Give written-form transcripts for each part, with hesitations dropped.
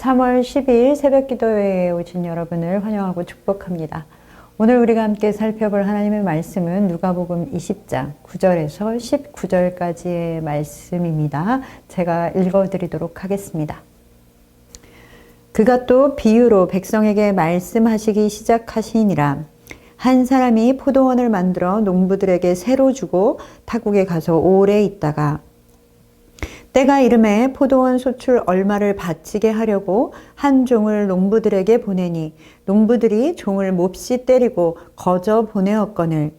3월 12일 새벽기도회에 오신 여러분을 환영하고 축복합니다. 오늘 우리가 함께 살펴볼 하나님의 말씀은 누가복음 20장 9절에서 19절까지의 말씀입니다. 제가 읽어드리도록 하겠습니다. 그가 또 비유로 백성에게 말씀하시기 시작하시니라. 한 사람이 포도원을 만들어 농부들에게 새로 주고 타국에 가서 오래 있다가 때가 이름에 포도원 소출 얼마를 바치게 하려고 한 종을 농부들에게 보내니 농부들이 종을 몹시 때리고 거저 보내었거늘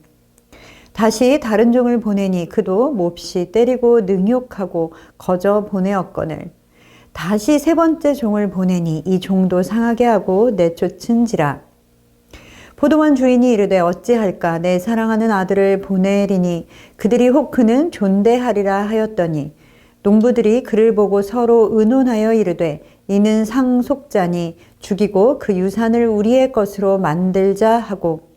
다시 다른 종을 보내니 그도 몹시 때리고 능욕하고 거저 보내었거늘 다시 세 번째 종을 보내니 이 종도 상하게 하고 내쫓은지라. 포도원 주인이 이르되 어찌할까 내 사랑하는 아들을 보내리니 그들이 혹 그는 존대하리라 하였더니 농부들이 그를 보고 서로 의논하여 이르되 이는 상속자니 죽이고 그 유산을 우리의 것으로 만들자 하고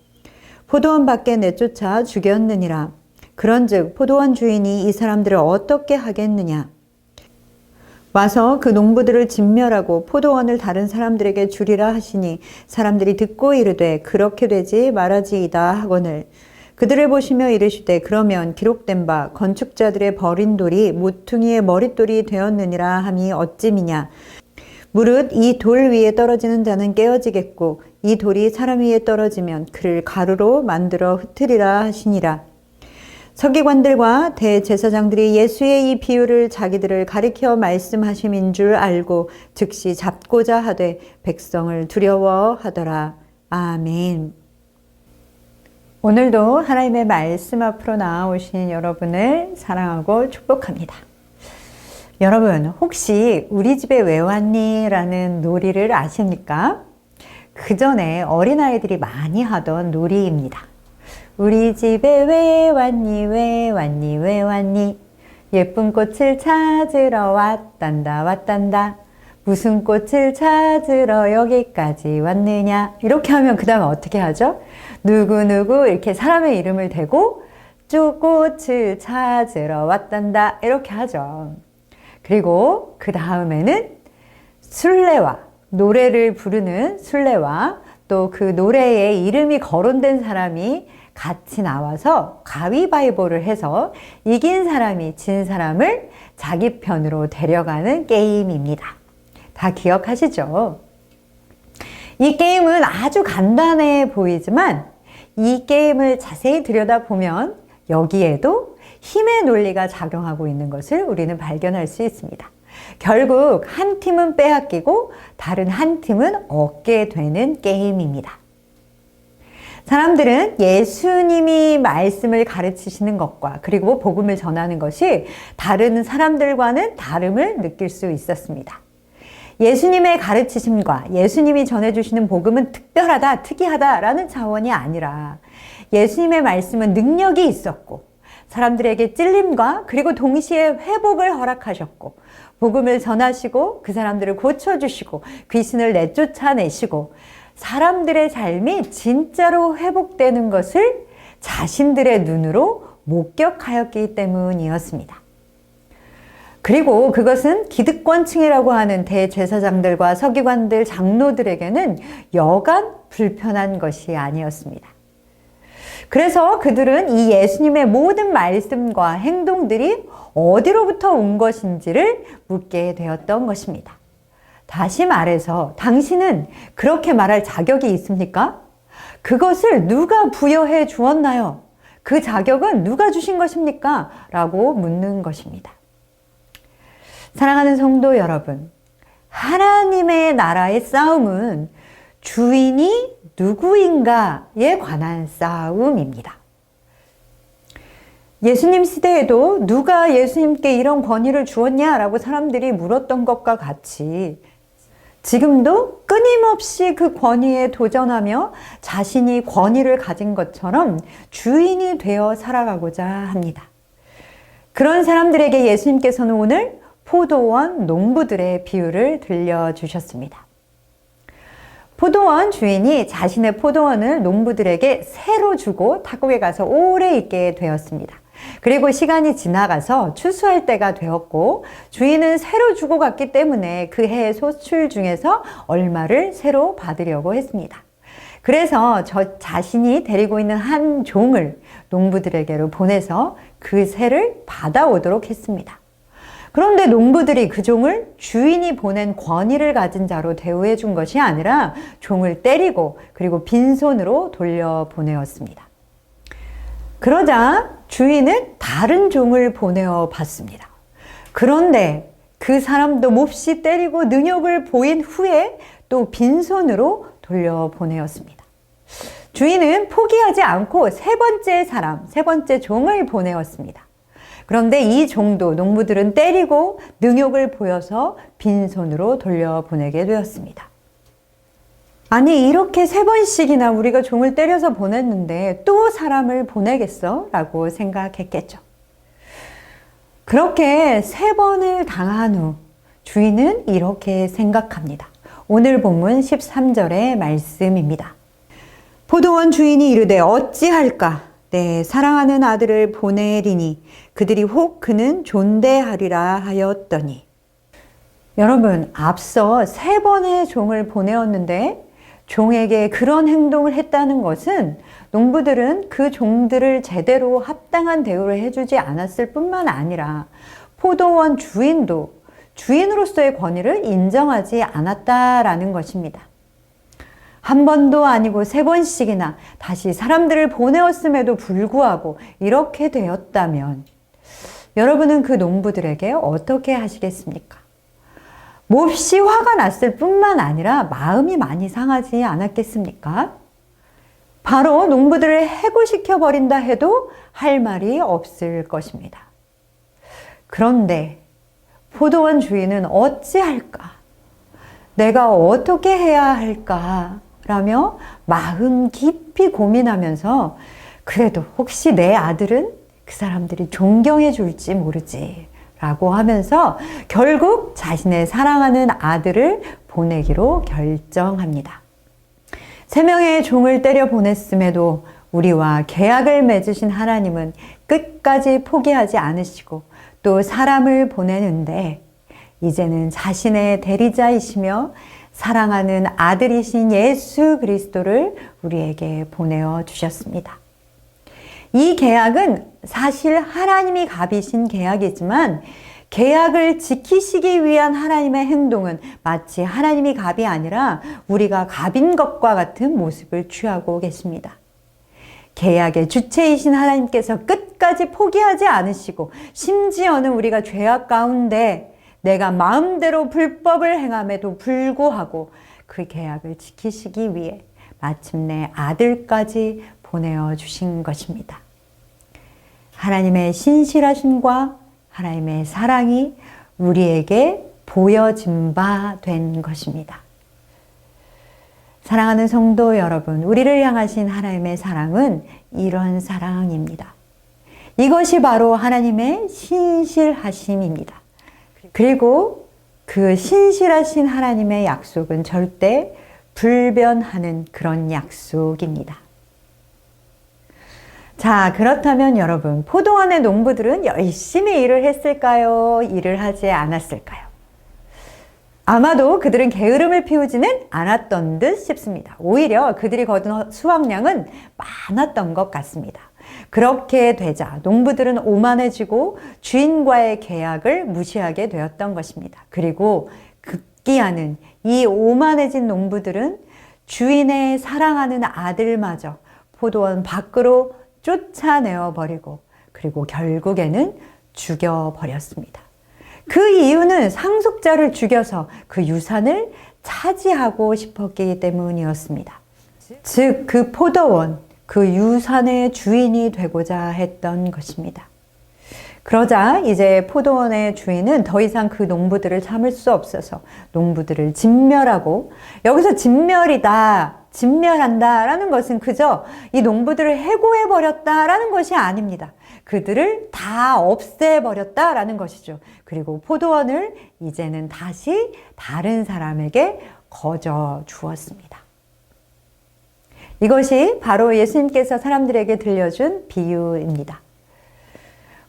포도원 밖에 내쫓아 죽였느니라. 그런즉 포도원 주인이 이 사람들을 어떻게 하겠느냐. 와서 그 농부들을 진멸하고 포도원을 다른 사람들에게 주리라 하시니 사람들이 듣고 이르되 그렇게 되지 말아지이다 하거늘 그들을 보시며 이르시되 그러면 기록된 바 건축자들의 버린 돌이 모퉁이의 머릿돌이 되었느니라 함이 어찌미냐. 무릇 이 돌 위에 떨어지는 자는 깨어지겠고 이 돌이 사람 위에 떨어지면 그를 가루로 만들어 흩으리라 하시니라. 서기관들과 대제사장들이 예수의 이 비유를 자기들을 가리켜 말씀하심인 줄 알고 즉시 잡고자 하되 백성을 두려워하더라. 아멘. 오늘도 하나님의 말씀 앞으로 나아오신 여러분을 사랑하고 축복합니다. 여러분, 혹시 우리 집에 왜 왔니? 라는 놀이를 아십니까? 그 전에 어린아이들이 많이 하던 놀이입니다. 우리 집에 왜 왔니? 왜 왔니? 왜 왔니? 예쁜 꽃을 찾으러 왔단다 왔단다. 무슨 꽃을 찾으러 여기까지 왔느냐. 이렇게 하면 그 다음에 어떻게 하죠? 누구누구 이렇게 사람의 이름을 대고 쭉 꽃을 찾으러 왔단다 이렇게 하죠. 그리고 그 다음에는 순례와 노래를 부르는 순례와 또 그 노래에 이름이 거론된 사람이 같이 나와서 가위바위보를 해서 이긴 사람이 진 사람을 자기 편으로 데려가는 게임입니다. 다 기억하시죠? 이 게임은 아주 간단해 보이지만 이 게임을 자세히 들여다보면 여기에도 힘의 논리가 작용하고 있는 것을 우리는 발견할 수 있습니다. 결국 한 팀은 빼앗기고 다른 한 팀은 얻게 되는 게임입니다. 사람들은 예수님이 말씀을 가르치시는 것과 그리고 복음을 전하는 것이 다른 사람들과는 다름을 느낄 수 있었습니다. 예수님의 가르치심과 예수님이 전해주시는 복음은 특별하다, 특이하다라는 차원이 아니라 예수님의 말씀은 능력이 있었고 사람들에게 찔림과 그리고 동시에 회복을 허락하셨고 복음을 전하시고 그 사람들을 고쳐주시고 귀신을 내쫓아내시고 사람들의 삶이 진짜로 회복되는 것을 자신들의 눈으로 목격하였기 때문이었습니다. 그리고 그것은 기득권층이라고 하는 대제사장들과 서기관들, 장로들에게는 여간 불편한 것이 아니었습니다. 그래서 그들은 이 예수님의 모든 말씀과 행동들이 어디로부터 온 것인지를 묻게 되었던 것입니다. 다시 말해서 당신은 그렇게 말할 자격이 있습니까? 그것을 누가 부여해 주었나요? 그 자격은 누가 주신 것입니까? 라고 묻는 것입니다. 사랑하는 성도 여러분, 하나님의 나라의 싸움은 주인이 누구인가에 관한 싸움입니다. 예수님 시대에도 누가 예수님께 이런 권위를 주었냐라고 사람들이 물었던 것과 같이 지금도 끊임없이 그 권위에 도전하며 자신이 권위를 가진 것처럼 주인이 되어 살아가고자 합니다. 그런 사람들에게 예수님께서는 오늘 포도원 농부들의 비유를 들려주셨습니다. 포도원 주인이 자신의 포도원을 농부들에게 새로 주고 타국에 가서 오래 있게 되었습니다. 그리고 시간이 지나가서 추수할 때가 되었고 주인은 새로 주고 갔기 때문에 그 해의 소출 중에서 얼마를 새로 받으려고 했습니다. 그래서 저 자신이 데리고 있는 한 종을 농부들에게로 보내서 그 새를 받아오도록 했습니다. 그런데 농부들이 그 종을 주인이 보낸 권위를 가진 자로 대우해 준 것이 아니라 종을 때리고 그리고 빈손으로 돌려보내었습니다. 그러자 주인은 다른 종을 보내어 봤습니다. 그런데 그 사람도 몹시 때리고 능욕을 보인 후에 또 빈손으로 돌려보내었습니다. 주인은 포기하지 않고 세 번째 종을 보내었습니다. 그런데 이 종도 농부들은 때리고 능욕을 보여서 빈손으로 돌려보내게 되었습니다. 아니, 이렇게 세 번씩이나 우리가 종을 때려서 보냈는데 또 사람을 보내겠어? 라고 생각했겠죠. 그렇게 세 번을 당한 후 주인은 이렇게 생각합니다. 오늘 본문 13절의 말씀입니다. 포도원 주인이 이르되 어찌할까? 내 사랑하는 아들을 보내리니 그들이 혹 그는 존대하리라 하였더니. 여러분, 앞서 세 번의 종을 보내었는데 종에게 그런 행동을 했다는 것은 농부들은 그 종들을 제대로 합당한 대우를 해주지 않았을 뿐만 아니라 포도원 주인도 주인으로서의 권위를 인정하지 않았다라는 것입니다. 한 번도 아니고 세 번씩이나 다시 사람들을 보내었음에도 불구하고 이렇게 되었다면 여러분은 그 농부들에게 어떻게 하시겠습니까? 몹시 화가 났을 뿐만 아니라 마음이 많이 상하지 않았겠습니까? 바로 농부들을 해고시켜 버린다 해도 할 말이 없을 것입니다. 그런데 포도원 주인은 어찌할까? 내가 어떻게 해야 할까? 라며 마음 깊이 고민하면서 그래도 혹시 내 아들은 그 사람들이 존경해 줄지 모르지 라고 하면서 결국 자신의 사랑하는 아들을 보내기로 결정합니다. 3명의 종을 때려 보냈음에도 우리와 계약을 맺으신 하나님은 끝까지 포기하지 않으시고 또 사람을 보내는데 이제는 자신의 대리자이시며 사랑하는 아들이신 예수 그리스도를 우리에게 보내어 주셨습니다. 이 계약은 사실 하나님이 갑이신 계약이지만 계약을 지키시기 위한 하나님의 행동은 마치 하나님이 갑이 아니라 우리가 갑인 것과 같은 모습을 취하고 계십니다. 계약의 주체이신 하나님께서 끝까지 포기하지 않으시고 심지어는 우리가 죄악 가운데 내가 마음대로 불법을 행함에도 불구하고 그 계약을 지키시기 위해 마침내 아들까지 보내어 주신 것입니다. 하나님의 신실하심과 하나님의 사랑이 우리에게 보여진 바 된 것입니다. 사랑하는 성도 여러분, 우리를 향하신 하나님의 사랑은 이런 사랑입니다. 이것이 바로 하나님의 신실하심입니다. 그리고 그 신실하신 하나님의 약속은 절대 불변하는 그런 약속입니다. 자, 그렇다면 여러분, 포도원의 농부들은 열심히 일을 했을까요? 일을 하지 않았을까요? 아마도 그들은 게으름을 피우지는 않았던 듯 싶습니다. 오히려 그들이 거둔 수확량은 많았던 것 같습니다. 그렇게 되자 농부들은 오만해지고 주인과의 계약을 무시하게 되었던 것입니다. 그리고 급기야는 이 오만해진 농부들은 주인의 사랑하는 아들마저 포도원 밖으로 쫓아내어 버리고 그리고 결국에는 죽여버렸습니다. 그 이유는 상속자를 죽여서 그 유산을 차지하고 싶었기 때문이었습니다. 즉, 그 포도원, 그 유산의 주인이 되고자 했던 것입니다. 그러자 이제 포도원의 주인은 더 이상 그 농부들을 참을 수 없어서 농부들을 진멸하고, 여기서 진멸이다, 진멸한다 라는 것은 그저 이 농부들을 해고해 버렸다 라는 것이 아닙니다. 그들을 다 없애버렸다 라는 것이죠. 그리고 포도원을 이제는 다시 다른 사람에게 거저 주었습니다. 이것이 바로 예수님께서 사람들에게 들려준 비유입니다.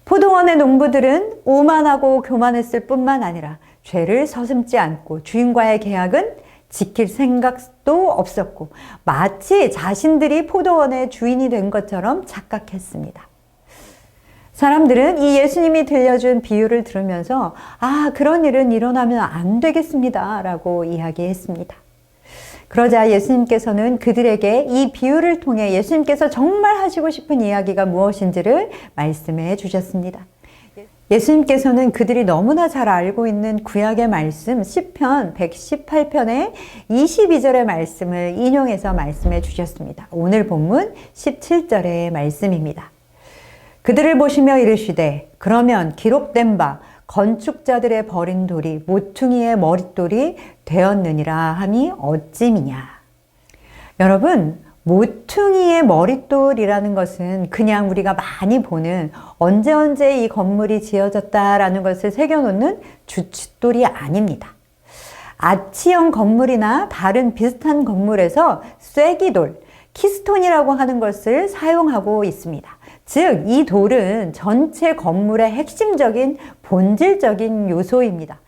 포도원의 농부들은 오만하고 교만했을 뿐만 아니라 죄를 서슴지 않고 주인과의 계약은 지킬 생각도 없었고 마치 자신들이 포도원의 주인이 된 것처럼 착각했습니다. 사람들은 이 예수님이 들려준 비유를 들으면서 그런 일은 일어나면 안 되겠습니다 라고 이야기했습니다. 그러자 예수님께서는 그들에게 이 비유를 통해 예수님께서 정말 하시고 싶은 이야기가 무엇인지를 말씀해 주셨습니다. 예수님께서는 그들이 너무나 잘 알고 있는 구약의 말씀 시편 118편의 22절의 말씀을 인용해서 말씀해 주셨습니다. 오늘 본문 17절의 말씀입니다. 그들을 보시며 이르시되 그러면 기록된 바 건축자들의 버린 돌이 모퉁이의 머릿돌이 되었느니라 함이 어찌미냐. 여러분, 모퉁이의 머릿돌이라는 것은 그냥 우리가 많이 보는 언제 이 건물이 지어졌다라는 것을 새겨놓는 주춧돌이 아닙니다. 아치형 건물이나 다른 비슷한 건물에서 쐐기돌, 키스톤이라고 하는 것을 사용하고 있습니다. 즉, 이 돌은 전체 건물의 핵심적인 본질적인 요소입니다.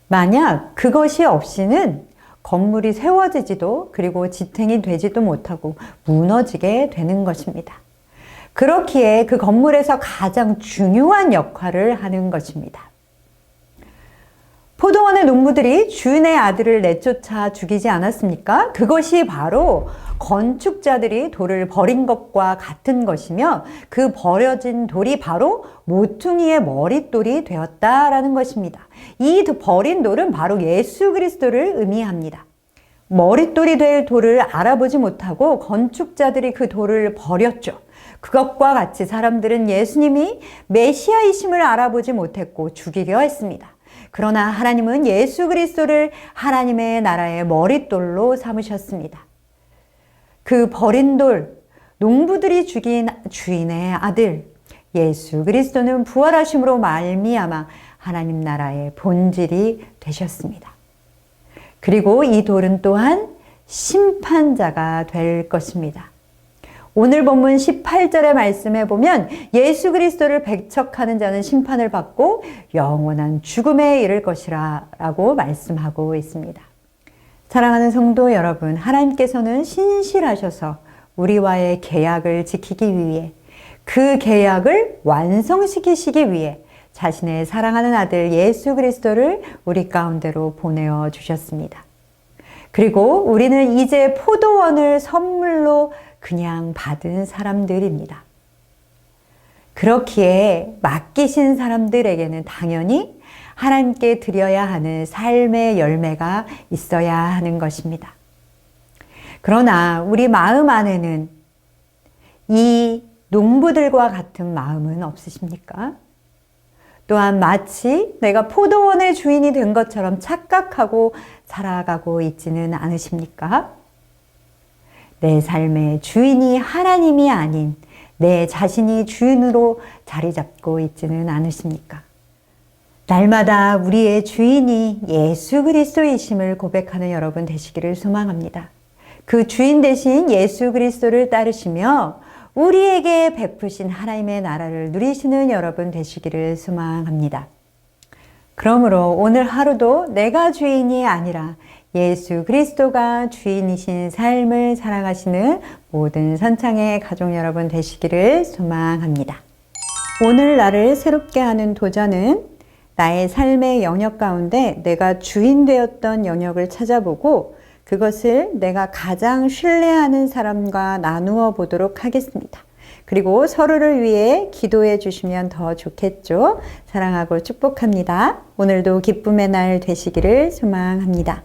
만약 그것이 없이는 건물이 세워지지도 그리고 지탱이 되지도 못하고 무너지게 되는 것입니다. 그렇기에 그 건물에서 가장 중요한 역할을 하는 것입니다. 포도원의 농부들이 주인의 아들을 내쫓아 죽이지 않았습니까? 그것이 바로 건축자들이 돌을 버린 것과 같은 것이며 그 버려진 돌이 바로 모퉁이의 머릿돌이 되었다라는 것입니다. 이 버린 돌은 바로 예수 그리스도를 의미합니다. 머릿돌이 될 돌을 알아보지 못하고 건축자들이 그 돌을 버렸죠. 그것과 같이 사람들은 예수님이 메시아이심을 알아보지 못했고 죽이려 했습니다. 그러나 하나님은 예수 그리스도를 하나님의 나라의 머릿돌로 삼으셨습니다. 그 버린 돌, 농부들이 죽인 주인의 아들 예수 그리스도는 부활하심으로 말미암아 하나님 나라의 본질이 되셨습니다. 그리고 이 돌은 또한 심판자가 될 것입니다. 오늘 본문 18절의 말씀에 보면 예수 그리스도를 배척하는 자는 심판을 받고 영원한 죽음에 이를 것이라 라고 말씀하고 있습니다. 사랑하는 성도 여러분, 하나님께서는 신실하셔서 우리와의 계약을 지키기 위해 그 계약을 완성시키시기 위해 자신의 사랑하는 아들 예수 그리스도를 우리 가운데로 보내어 주셨습니다. 그리고 우리는 이제 포도원을 선물로 그냥 받은 사람들입니다. 그렇기에 맡기신 사람들에게는 당연히 하나님께 드려야 하는 삶의 열매가 있어야 하는 것입니다. 그러나 우리 마음 안에는 이 농부들과 같은 마음은 없으십니까? 또한 마치 내가 포도원의 주인이 된 것처럼 착각하고 살아가고 있지는 않으십니까? 내 삶의 주인이 하나님이 아닌 내 자신이 주인으로 자리 잡고 있지는 않으십니까? 날마다 우리의 주인이 예수 그리스도이심을 고백하는 여러분 되시기를 소망합니다. 그 주인 대신 예수 그리스도를 따르시며 우리에게 베푸신 하나님의 나라를 누리시는 여러분 되시기를 소망합니다. 그러므로 오늘 하루도 내가 주인이 아니라 예수 그리스도가 주인이신 삶을 살아가시는 모든 선창의 가족 여러분 되시기를 소망합니다. 오늘 나를 새롭게 하는 도전은 나의 삶의 영역 가운데 내가 주인 되었던 영역을 찾아보고 그것을 내가 가장 신뢰하는 사람과 나누어 보도록 하겠습니다. 그리고 서로를 위해 기도해 주시면 더 좋겠죠. 사랑하고 축복합니다. 오늘도 기쁨의 날 되시기를 소망합니다.